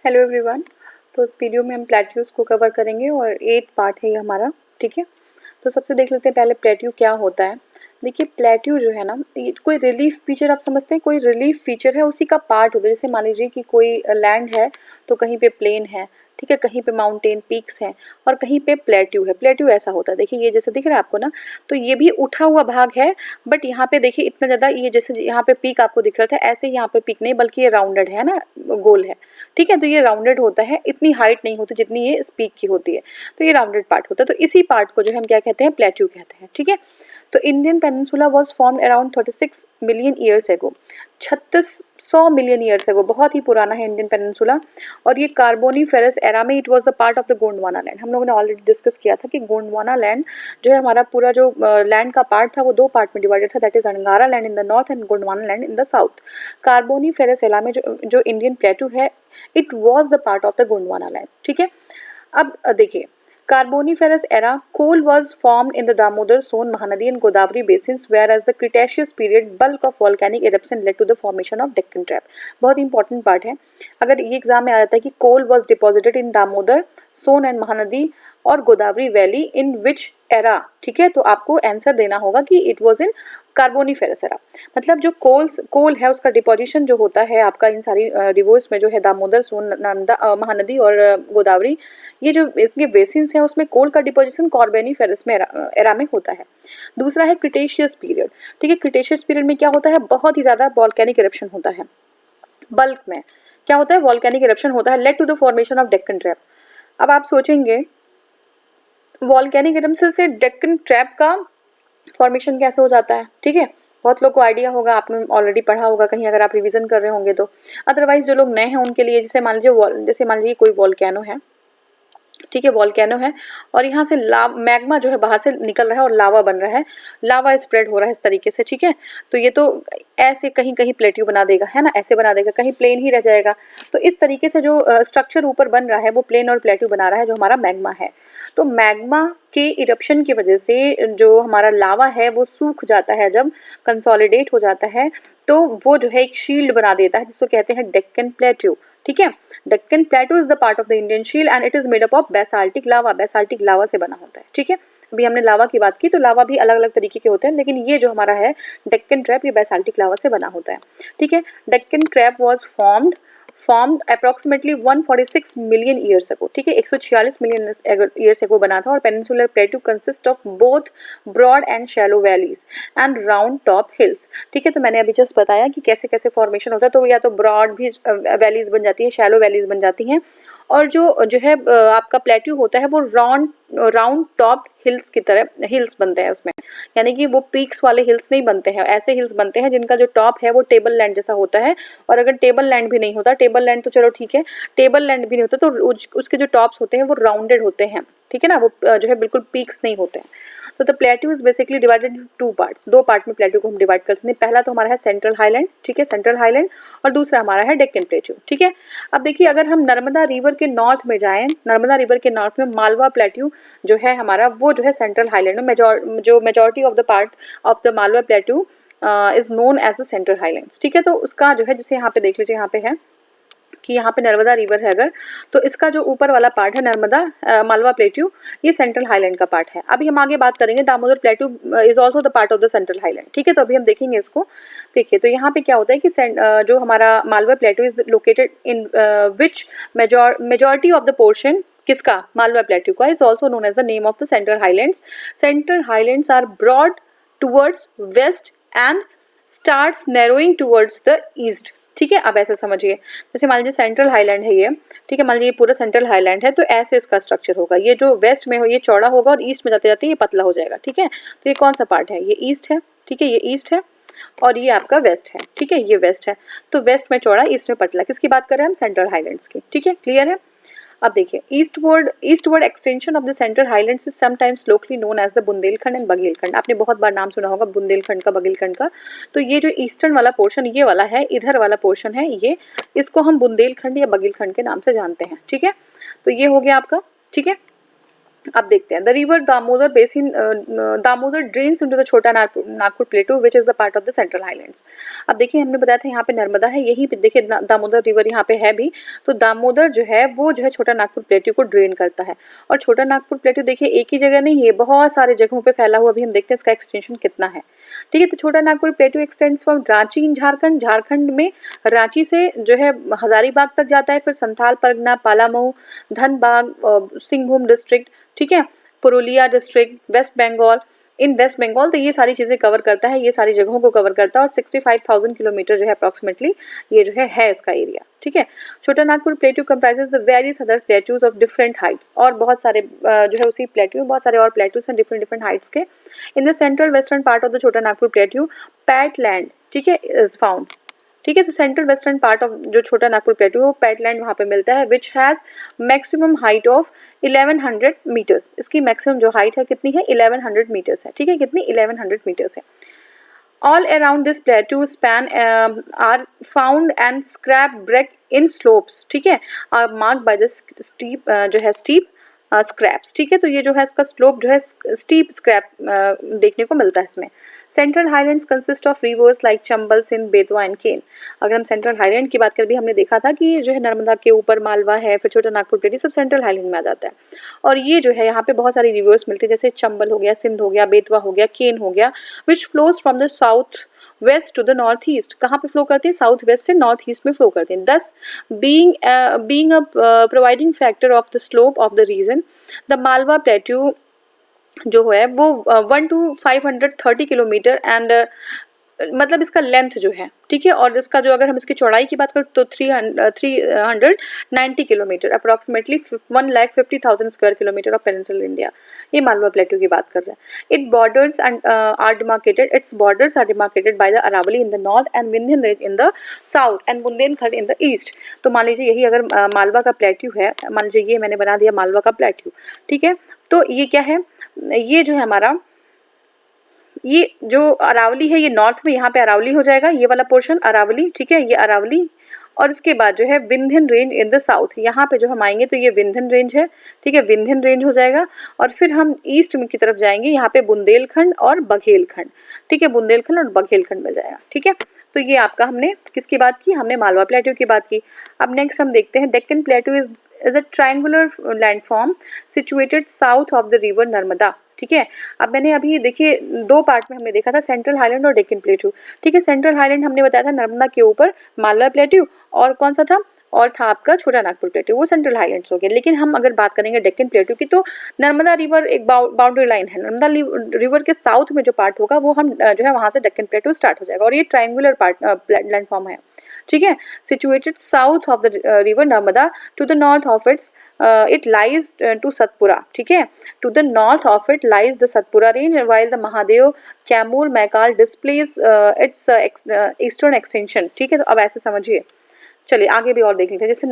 Hello everyone. तो इस video में हम प्लेट्यूज को कवर करेंगे और 8 पार्ट है ये हमारा। ठीक है, तो सबसे देख लेते हैं पहले प्लेट्यू क्या होता है। देखिए प्लेट्यू जो है ना, ये कोई रिलीफ फीचर, आप समझते हैं कोई रिलीफ फीचर है, उसी का पार्ट होता है। जैसे मान लीजिए कि कोई लैंड है तो कहीं पे प्लेन है, ठीक है, कहीं पे माउंटेन पीक्स हैं और कहीं पे प्लेट्यू है। प्लेट्यू ऐसा होता है, देखिए ये जैसे दिख रहा है आपको ना, तो ये भी उठा हुआ भाग है। बट यहाँ पे देखिए इतना ज़्यादा, ये जैसे यहाँ पे पीक आपको दिख रहा था, ऐसे यहाँ पे पीक नहीं, बल्कि ये राउंडेड है ना, गोल है। ठीक है, तो ये राउंडेड होता है, इतनी हाइट नहीं होती जितनी ये स्पीक की होती है, तो ये राउंडेड पार्ट होता है। तो इसी पार्ट को जो हम क्या कहते हैं, प्लेट्यू कहते हैं। ठीक है, तो Indian peninsula was formed around 36 million years ago, 3600 million years ago, बहुत ही पुराना है इंडियन पेनिनसुला। और ये कार्बोनीफेरस एरा में it was the part of the Gondwana land. हम लोगों ने ऑलरेडी डिस्कस किया था कि गोंडवाना लैंड जो है हमारा पूरा जो लैंड का पार्ट था वो 2 पार्ट में डिवाइडेड था, दैट इज अंगारा land in the north and Gondwana land in the south. Carboniferous era में जो इंडियन प्लेटू है, it was the part of the Gondwana land. ठीक है, अब देखिए Carboniferous era, coal was formed in the Damodar, Son, Mahanadi and Godavari basins, whereas the Cretaceous period bulk of volcanic eruption led to the formation of Deccan Trap. बहुत important part है, अगर ये exam में आ जाता है कि coal was deposited in Damodar, Son and Mahanadi और Godavari valley in which era, ठीक है, तो आपको आंसर देना होगा कि it was in Carboniferous era. मतलब जो कोल है उसका डिपोजिशन जो होता है आपका इन सारी रिवर्स में जो है दामोदर, सोन, नर्मदा, महानदी और गोदावरी, ये जो इसके बेसिन्स हैं उसमें कोल का डिपोजिशन कार्बोनीफेरस में एरा में होता है। दूसरा है क्रिटेशियस पीरियड। ठीक है, क्रिटेशियस पीरियड में क्या होता है, बहुत ही ज़्यादा वॉल्केनिक इरप्शन होता है। बल्क में क्या होता है, वॉल्केनिक इरप्शन होता है, led to the formation of Deccan trap. अब आप सोचेंगे वॉल्केनिक इरप्शन से डेक्कन ट्रैप का फॉर्मेशन कैसे हो जाता है। ठीक है, बहुत लोग को आइडिया होगा, आपने ऑलरेडी पढ़ा होगा कहीं, अगर आप रिवीजन कर रहे होंगे तो। अदरवाइज जो लोग नए हैं उनके लिए, जैसे मान लीजिए कोई वॉल्केनो है, ठीक है, वॉल्केनो है और यहाँ से मैग्मा जो है बाहर से निकल रहा है और लावा बन रहा है, लावा स्प्रेड हो रहा है इस तरीके से। ठीक है, तो ये तो ऐसे कहीं कहीं प्लेट्यू बना देगा, है ना, ऐसे बना देगा, कहीं प्लेन ही रह जाएगा। तो इस तरीके से जो स्ट्रक्चर ऊपर बन रहा है वो प्लेन और प्लेट्यू बना रहा है, जो हमारा मैग्मा है। तो मैग्मा के इरप्शन की वजह से जो हमारा लावा है वो सूख जाता है, जब कंसोलिडेट हो जाता है तो वो जो है एक शील्ड बना देता है, जिसको कहते हैं डेक्कन प्लेट्यू। ठीक है, Deccan plateau is the part of the Indian shield and it is made up of basaltic lava. Basaltic lava से बना होता है। ठीक है, अभी हमने लावा की बात की, तो लावा भी अलग अलग तरीके के होते हैं, लेकिन ये जो हमारा है डेक्कन ट्रैप, ये बेसाल्टिक लावा से बना होता है। ठीक है, Deccan trap was formed approximately 146 million years ago. ठीक है, 146 मिलियन ईयर्स अगो बना था। और peninsular plateau consist of both broad and shallow valleys and round top hills. ठीक है, तो मैंने अभी जस्ट बताया कि कैसे कैसे फॉर्मेशन होता है, तो या तो ब्रॉड भी वैलीज बन जाती है, शैलो वैलीज बन जाती हैं, और जो है आपका प्लेट्यू होता है वो राउंड टॉप हिल्स की तरह हिल्स बनते हैं उसमें, यानी कि वो पीक्स वाले हिल्स नहीं बनते हैं, ऐसे हिल्स बनते हैं जिनका जो टॉप है वो टेबल लैंड जैसा होता है। और अगर टेबल लैंड भी नहीं होता, टेबल लैंड तो चलो ठीक है, टेबल लैंड भी नहीं होता तो उसके जो टॉप्स होते हैं वो राउंडेड होते हैं। ठीक है ना, वो जो है बिल्कुल पीक्स नहीं होते हैं। तो the plateau is basically divided in 2 parts. 2 part में प्लेट्यू को हम डिवाइड करते हैं। पहला तो हमारा है सेंट्रल हाईलैंड, ठीक है, सेंट्रल हाईलैंड, और दूसरा हमारा है डेक्कन प्लेट्यू। ठीक है, अब देखिए अगर हम नर्मदा रिवर के नॉर्थ में जाएं, नर्मदा रिवर के नॉर्थ में मालवा प्लेट्यू जो है हमारा, वो जो है सेंट्रल हाईलैंड में जो majority of the part of the Malwa plateau is known as the central highlands. ठीक है, तो उसका जो है, जैसे यहाँ पे देख लीजिए, यहाँ पे है कि यहाँ पे नर्मदा रिवर है अगर, तो इसका जो ऊपर वाला पार्ट है नर्मदा मालवा प्लेट्यू, ये सेंट्रल हाईलैंड का पार्ट है। अभी हम आगे बात करेंगे, Damodar plateau is also the part of the central highland. ठीक है, तो अभी हम देखेंगे इसको। देखिए तो यहाँ पे क्या होता है कि जो हमारा Malwa plateau is located in which majority of the portion किसका, मालवा प्लेट्यू का, is also known as the name of the central highlands. Central highlands are broad towards west and starts narrowing towards the east. ठीक है, अब ऐसे समझिए, जैसे मान लीजिए सेंट्रल हाईलैंड है ये, ठीक है, मान लीजिए ये पूरा सेंट्रल हाईलैंड है, तो ऐसे इसका स्ट्रक्चर होगा। ये जो वेस्ट में हो ये चौड़ा होगा और ईस्ट में जाते जाते ये पतला हो जाएगा। ठीक है, तो ये कौन सा पार्ट है, ये ईस्ट है। ठीक है, ये ईस्ट है और ये आपका वेस्ट है। ठीक है, ये वेस्ट है, तो वेस्ट में चौड़ा, ईस्ट में पतला। किसकी बात कर रहे हैं हम, सेंट्रल हाईलैंड्स की। ठीक है, क्लियर है। अब देखिए eastward extension of the central highlands is sometimes locally known as the Bundelkhand and Baghelkhand. आपने बहुत बार नाम सुना होगा बुंदेलखंड का, बघेलखंड का। तो ये जो ईस्टर्न वाला पोर्शन ये वाला है, इधर वाला पोर्शन है ये, इसको हम बुंदेलखंड या बघेलखंड के नाम से जानते हैं। ठीक है, तो ये हो गया आपका। ठीक है, अब देखते हैं the river Damodar basin, Damodar drains into the Chota Nagpur plateau which is the part of the central highlands. अब देखिए हमने बताया था यहाँ पे नर्मदा है, यही पे देखिए दामोदर रिवर यहाँ पे है भी, तो दामोदर जो है वो जो है छोटा नागपुर प्लेटू को ड्रेन करता है। और छोटा नागपुर प्लेटू देखिए एक ही जगह नहीं है, बहुत सारे जगहों पे फैला हुआ, अभी हम देखते हैं इसका एक्सटेंशन कितना है। ठीक है, तो Chota Nagpur plateau extends from Ranchi in Jharkhand, Jharkhand में रांची से जो है हजारीबाग तक जाता है, फिर संथाल परगना, पालामऊ, धनबाद, सिंहभूम डिस्ट्रिक्ट, ठीक है, पुरुलिया डिस्ट्रिक्ट, वेस्ट बंगाल, इन वेस्ट बंगाल, तो ये सारी चीज़ें कवर करता है, ये सारी जगहों को कवर करता है। और 65,000 किलोमीटर जो है अप्रॉक्सीमेटली ये जो है इसका एरिया। ठीक है, Chota Nagpur plateau comprises the various other plateaus of different Heights, और बहुत सारे जो है उसी प्लेट्यू, बहुत सारे और प्लेट्यूज हैं डिफरेंट डिफरेंट हाइट्स के। In the central western part of the Chota Nagpur plateau पैटलैंड, ठीक है, इज फाउंड। ठीक है, तो सेंट्रल वेस्टर्न पार्ट ऑफ जो छोटा नागपुर प्लेटू वो पैटलैंड वहाँ पे मिलता है, which has maximum height of 1100 metres. इसकी मैक्सिमम जो हाइट है कितनी है, 1100 मीटर्स है। ठीक है, कितनी, 1100 मीटर्स है। All around this plateau span are found and scrap break in slopes, ठीक है, are marked by the steep जो है स्टीप स्क्रैप्स। ठीक है, तो ये जो है इसका स्लोप जो है स्टीप स्क्रैप देखने को मिलता है इसमें। Central highlands consist of rivers like Chambal, Sindh, Betwa and Ken. अगर हम सेंट्रल हाईलैंड की बात करें, भी हमने देखा था कि जो है नर्मदा के ऊपर मालवा है, फिर छोटा नागपुर प्लेटू, सब सेंट्रल हाईलैंड में आ जाता है। और ये जो है यहाँ पे बहुत सारी रिवर्स मिलती है, जैसे चंबल हो गया, सिंध हो गया, बेतवा हो गया, केन हो गया, which flows from the south west to the north east. कहाँ पे फ्लो करती है, साउथ वेस्ट से नॉर्थ ईस्ट में फ्लो करती है। This being a providing factor of the slope of the region, the Malwa plateau जो है वो 1 to 530 किलोमीटर एंड मतलब इसका लेंथ जो है, ठीक है, और इसका जो अगर हम इसकी चौड़ाई की बात करें तो 390 kilometre, approximately 1,50,000 square kilometre of peninsular India. ये मालवा प्लेटू की बात कर रहे हैं। It borders are demarcated, its borders are demarcated by the Aravalli in the north and Vindhyan range in the south and Bundelkhand in the east. तो मान लीजिए यही अगर मालवा का प्लेट्यू है, मान लीजिए ये मैंने बना दिया मालवा का प्लेट्यू, ठीक है, तो ये क्या है, ये जो है हमारा, ये जो अरावली है ये नॉर्थ में, यहाँ पे अरावली हो जाएगा, ये वाला पोर्शन अरावली, ठीक है, ये अरावली, और इसके बाद जो है Vindhyan range in the south, यहाँ पे जो हम आएंगे तो ये विंध्यन रेंज है, ठीक है, विंध्यन रेंज हो जाएगा। और फिर हम ईस्ट में की तरफ जाएंगे, यहाँ पे बुंदेलखंड और बघेलखंड, ठीक है, बुंदेलखंड और बघेलखंड मिल जाएगा। ठीक है, तो ये आपका हमने किसकी बात की, हमने मालवा प्लेट्यू की बात की। अब नेक्स्ट हम देखते हैं Deccan plateau is a triangular landform situated south of the river Narmada. ठीक है, अब मैंने अभी देखिए दो पार्ट में हमने देखा था, सेंट्रल हाईलैंड और डेक्कन प्लेट्यू। ठीक है, सेंट्रल हाईलैंड हमने बताया था नर्मदा के ऊपर मालवा प्लेट्यू, और कौन सा था, और था आपका छोटा नागपुर प्लेट्यू, वो सेंट्रल हाईलैंड्स हो गया। लेकिन हम अगर बात करेंगे डेक्कन प्लेट्यू की, तो नर्मदा रिवर एक बाउंड्री लाइन है, नर्मदा रिवर के साउथ में जो पार्ट होगा वो हम जो है वहाँ से डेक्कन प्लेट्यू स्टार्ट हो जाएगा, और ये ट्रायंगुलर पार्ट लैंडफॉर्म है। ठीक है, situated south of the river Narmada, to the north of its it lies to Satpura. ठीक है, to the north of it lies the Satpura range, while the Mahadev, Kaimur, Maikal displace its eastern extension. ठीक है, तो अब ऐसे समझिए, चलिए आगे भी और देख लेते हैं। जैसे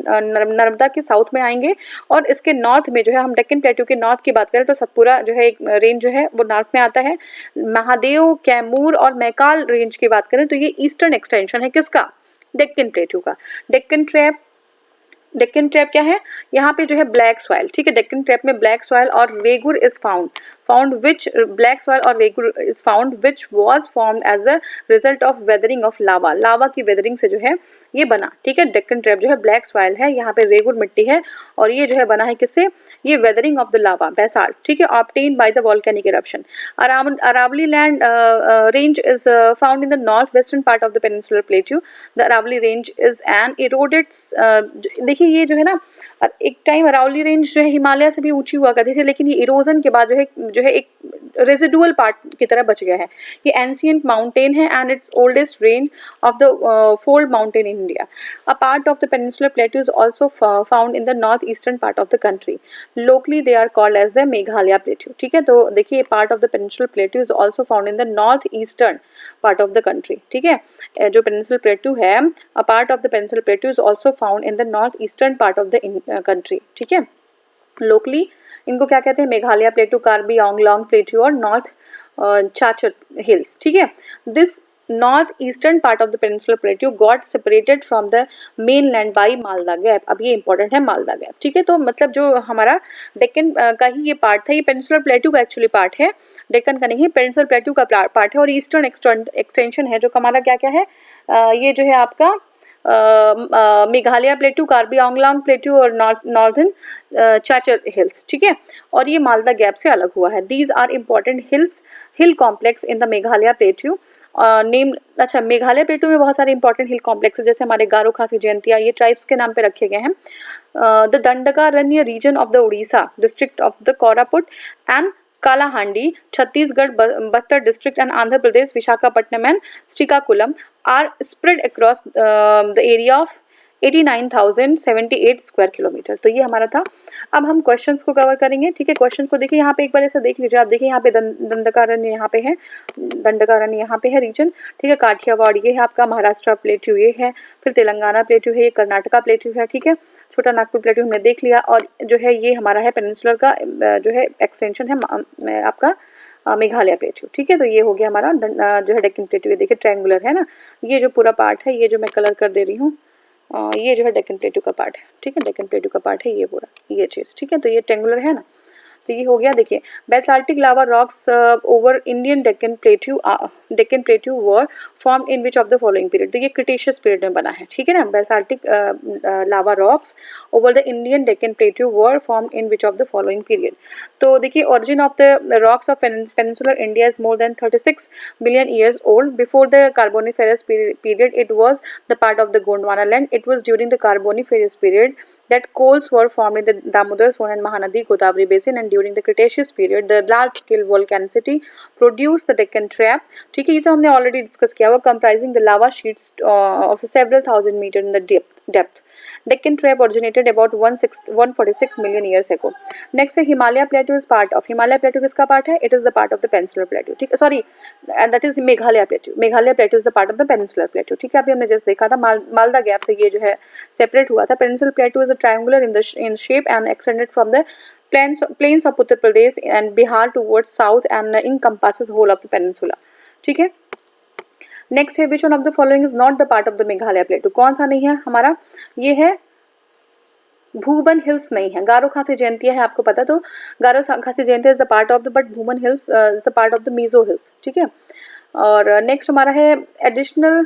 नर्मदा के साउथ में आएंगे और इसके नॉर्थ में जो है, हम डेक्कन प्लेट्यू के नॉर्थ की बात करें तो सतपुरा जो है एक रेंज जो है वो नॉर्थ में आता है। महादेव, कैमूर और मैकाल रेंज की बात करें तो ये ईस्टर्न एक्सटेंशन है किसका, डेक्कन प्लेट्यू का। डेक्कन ट्रैप क्या है, यहाँ पे जो है ब्लैक सॉइल, ठीक है, डेक्कन ट्रैप में ब्लैक सॉइल और regur is found which black soil और regur is found which was formed as a result of weathering of lava की वेदरिंग से जो है ये बना। ठीक है, डेक्कन ट्रैप जो है ब्लैक सॉइल है, यहाँ पे रेगुर मिट्टी है, और ये जो है बना है किससे, ये weathering of the lava basalt. ठीक है, obtained by the volcanic eruption. Aravalli land range is found in the north western part of the peninsular plateau. The Aravalli range is an eroded, देखिए ये जो है ना, एक टाइम अरावली रेंज जो है हिमालय से भी ऊंची हुआ करती थी, लेकिन ये इरोजन के बाद जो है एक रेजिडुअल पार्ट की तरह बच गया है। ये एंशिएंट माउंटेन है and it's oldest range of the fold mountain in India. A part of the peninsular plateau is also found in the north eastern part of the country. Locally they are called as the Meghalaya plateau. ठीक है, तो देखिए part of the peninsular plateau is also found in the north eastern part of the country. ठीक है, जो peninsular plateau है, a part of the peninsular plateau is also found in the north eastern part of the country. ठीक है, locally इनको क्या कहते हैं, मेघालय प्लेट्यू, कार्बी आंगलोंग प्लेट्यू और नॉर्थ चाचर हिल्स। ठीक है, this north eastern part of the peninsular plateau got separated from the main land by Malda gap. अब ये इंपॉर्टेंट है मालदा गैप, ठीक है। तो मतलब जो हमारा डेक्कन का ही ये पार्ट था, ये पेनिनसुलर प्लेट्यू का एक्चुअली पार्ट है, डेक्कन का नहीं, पेनिनसुलर प्लेट्यू का पार्ट है। और ईस्टर्न एक्सटेंशन है जो हमारा क्या क्या है, ये जो है आपका मेघालय प्लेट्यू, कार्बी आंगलोंग प्लेट्यू और नॉर्दर्न चाचर हिल्स, ठीक है। और ये मालदा गैप से अलग हुआ है। These are important hill complex in the Meghalaya plateau name. अच्छा, मेघालय प्लेट्यू में बहुत सारे इंपॉर्टेंट हिल कॉम्प्लेक्स जैसे हमारे गारो, खासी, जयंतिया, ये ट्राइब्स के नाम पे रखे गए हैं। The Dandakaranya region of the Orissa district of the Koraput and Kalahandi, Chhattisgarh, Bastar district and Andhra Pradesh, Visakhapatnam and Srikakulam are spread across the area of 89,078 square kilometre. तो ये हमारा था। अब हम क्वेश्चंस को कवर करेंगे, ठीक है। क्वेश्चन को देखिए यहाँ पे एक बार ऐसा देख लीजिए आप, देखिए यहाँ पे दंडकारण्य यहाँ पे है, दंडकारण्य यहाँ पे है रीजन, ठीक है। काठियावाड़ ये है आपका, महाराष्ट्र प्लेट्यू ये है, फिर तेलंगाना प्लेट्यू है, ये कर्नाटका प्लेट्यू है, ठीक है। छोटा नागपुर प्लेट्यू हमने देख लिया। और जो है ये हमारा है पेनिनसुलर का जो है एक्सटेंशन है आपका मेघालय प्लेट्यू, ठीक है। तो ये हो गया हमारा जो है डेक्कन प्लेट्यू। ये देखिए ट्रायंगुलर है ना, ये जो पूरा पार्ट है, ये जो मैं कलर कर दे रही हूँ, ये जो है डेक्कन प्लेट्यू का पार्ट है, ठीक है। डेक्कन प्लेट्यू का पार्ट है ये पूरा, ये चीज़, ठीक है। तो ये ट्रायंगुलर है ना, तो ये हो गया। देखिए basaltic lava rocks over Indian Deccan plateau were formed in which of the following period. तो ये क्रिटेशियस पीरियड में बना है, ठीक है ना। Basaltic lava rocks over the Indian Deccan plateau were formed in which of the following period. तो देखिए origin of the rocks of peninsular India is more than 36 billion years old. Before the Carboniferous period it was the part of the Gondwana land. It was during the Carboniferous period that coals were formed in the Damodar, Son and Mahanadi, Godavari basin, and during the Cretaceous period the large scale volcanicity produced the Deccan Trap, ठीक है। ये सब हमने already discuss किया हुआ, comprising the lava sheets of several thousand meters in the depth. Deccan Trap originated about 146 million years ago. Next है Himalaya Plateau is part of, Himalaya Plateau किसका part है, it is the part of the Peninsular Plateau, ठीक है, sorry, and that is Meghalaya Plateau. Meghalaya Plateau is the part of the Peninsular Plateau, ठीक है। अभी हमने just देखा था मालदा गैप से ये जो है सेपरेट हुआ था। Peninsular Plateau is a triangular in shape and extended from the plains of Uttar Pradesh and Bihar towards south and encompasses whole of the peninsula, ठीक है। नेक्स्ट है which one of the following is not the part of the Meghalaya प्लेटू। कौन सा नहीं है हमारा, ये है भूबन हिल्स नहीं है। गारो, खासी, जयंतिया है आपको पता, तो Garo, Khasi, Jaintia is the part of the, but Bhuban hills is the part of the Mizo hills, ठीक है। और नेक्स्ट हमारा है additional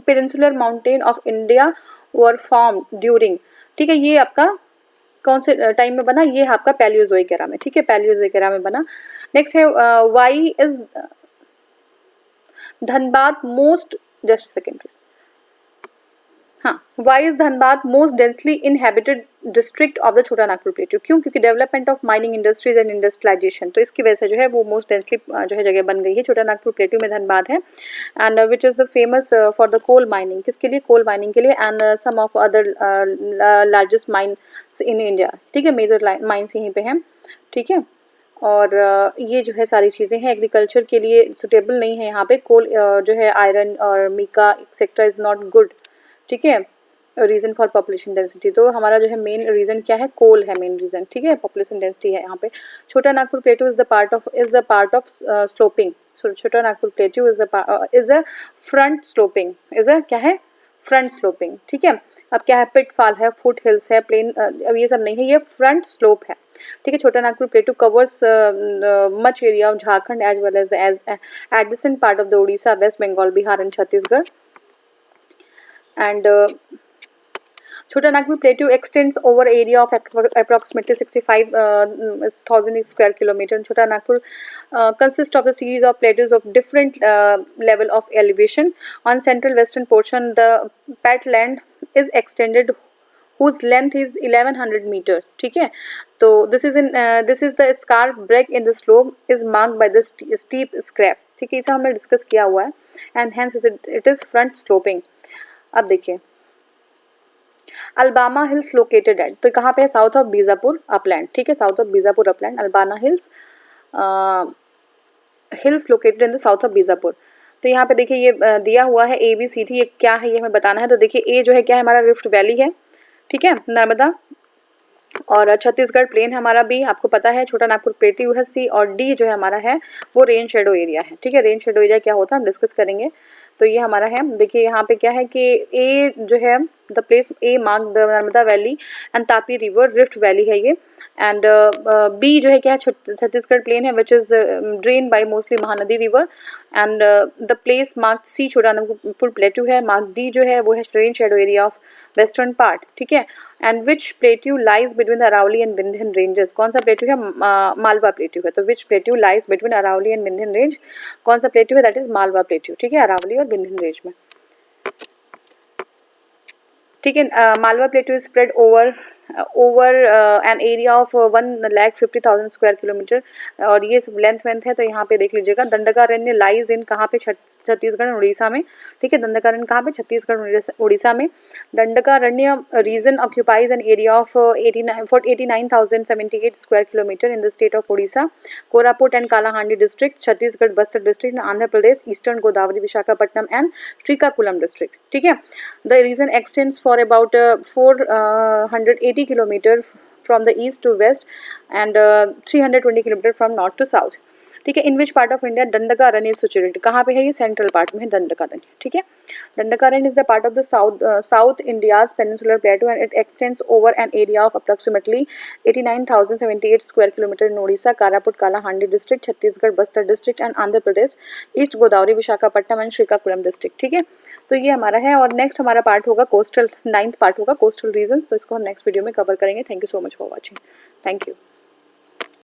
peninsular mountain of India were formed during, ठीक है। ये आपका कौन से टाइम में बना, ये आपका पैलियोजोइक एरा में, ठीक है, पैलियोजोइक एरा में बना। नेक्स्ट है why is Dhanbad most, just second please, हाँ, why is Dhanbad most densely inhabited district of the Chota Nagpur plateau. क्यों, क्योंकि development of mining industries and industrialisation, तो इसकी वजह से जो है वो मोस्ट डेंसली जो है जगह बन गई है। छोटा नागपुर प्लेट्यू में धनबाद है and which is the famous for the coal mining, किसके लिए, कोल माइनिंग के लिए, and some of other largest mines in India, ठीक है, मेजर माइन्स यहीं पे हैं, ठीक है। और ये जो है सारी चीज़ें हैं एग्रीकल्चर के लिए सुटेबल नहीं है यहाँ पे। कोल जो है आयरन और mica etcetera is not good, ठीक है। रीज़न फॉर पॉपुलेशन डेंसिटी, तो हमारा जो है मेन रीज़न क्या है, कोल है मेन रीज़न, ठीक है, पॉपुलेशन डेंसिटी है यहाँ पे। Chota Nagpur plateau is a part of sloping, Chota Nagpur plateau is a front sloping, is a क्या है, फ्रंट स्लोपिंग, ठीक है। अब क्या है, पिटफॉल है, फुट हिल्स है, प्लेन, अब ये सब नहीं है, ये फ्रंट स्लोप है, ठीक है। Chota Nagpur plateau covers much area of Jharkhand as well as adjacent part of the Orissa, West Bengal, Bihar and Chhattisgarh. And Chota Nagpur plateau extends over area of approximately 65,000 square kilometer. छोटा Nagpur consists of a series of plateaus of different level of elevation. On central western portion, the pat land is extended whose length is 1100 meter, ठीक है। तो this is the scarp break in the slope is marked by the steep scrap, ठीक है, इसे हमने discuss किया हुआ है and hence it is front sloping। अब देखिए अल्बामा हिल्स लोकेटेड एट, तो कहाँ पे है, साउथ ऑफ बीजापुर अपलैंड, ठीक है, south of Bijapur upland, Albana hills hills located in the south of Bijapur. तो यहाँ पे देखिए ये दिया हुआ है ABCD, ये क्या है ये हमें बताना है। तो देखिए ए जो है क्या है, हमारा रिफ्ट वैली है, ठीक है, नर्मदा, और छत्तीसगढ़ प्लेन है हमारा, बी आपको पता है, छोटा नागपुर प्लेट्यू है, सी, और डी जो है हमारा है वो रेन शेडो एरिया है, ठीक है। रेन शेडो एरिया क्या होता है हम डिस्कस करेंगे। तो ये हमारा है। देखिए यहाँ पे क्या है कि ए जो है the place a mark the Narmada valley and Tapi river rift valley है ये। एंड बी जो है क्या है छत्तीसगढ़ प्लेन है which is drain by mostly Mahanadi river. And the place mark C Chotanagpur plateau है। मार्क डी जो है वो है rain shadow area of western part, ठीक है। And which plateau lies between Aravalli and Vindhyan ranges, कौन सा प्लेट्यू है? मालवा प्लेट्यू है। तो which plateau lies between Aravalli and Vindhyan range, कौन सा प्लेट्यू है? दैट इज मालवा प्लेट्यू, ठीक है, अरावली और विंध्यन रेंज में, ठीक है। Malwa plateau is spread over an area of 1,50,000 square kilometre और ये सब लेंथ वेंथ है। तो यहाँ पे देख लीजिएगा दंडकारण्य लाइज इन कहाँ पे? छत्तीसगढ़ उड़ीसा में, ठीक है। दंडकारण्य कहाँ पे? छत्तीसगढ़ उड़ीसा में। Dandakaranya region occupies an area of 89,078 square kilometre in the state of Orissa. Koraput and Kalahandi district, Chhattisgarh Bastar district, Andhra Pradesh, eastern Godavari Visakhapatnam and Srikakulam district, ठीक है। The region extends for about 480 kilometre from the east to west and 320 kilometre from north to south, ठीक है। In which part of India Dandakaranya is situated, कहाँ पे है ये? Central part में है दंडकारण्य, ठीक है। Dandakaranya is the part of the south India's peninsular plateau and it extends over an area of approximately 89,078 square kilometre in Odisha, Koraput, Kalahandi district, Chhattisgarh Bastar district and Andhra Pradesh, east Godavari, Visakhapatnam and Srikakulam district, ठीक है। तो ये हमारा है और नेक्स्ट हमारा पार्ट होगा कोस्टल, 9th पार्ट होगा कोस्टल रीजन्स। तो इसको हम नेक्स्ट वीडियो में कवर करेंगे। Thank you so much for watching. Thank you.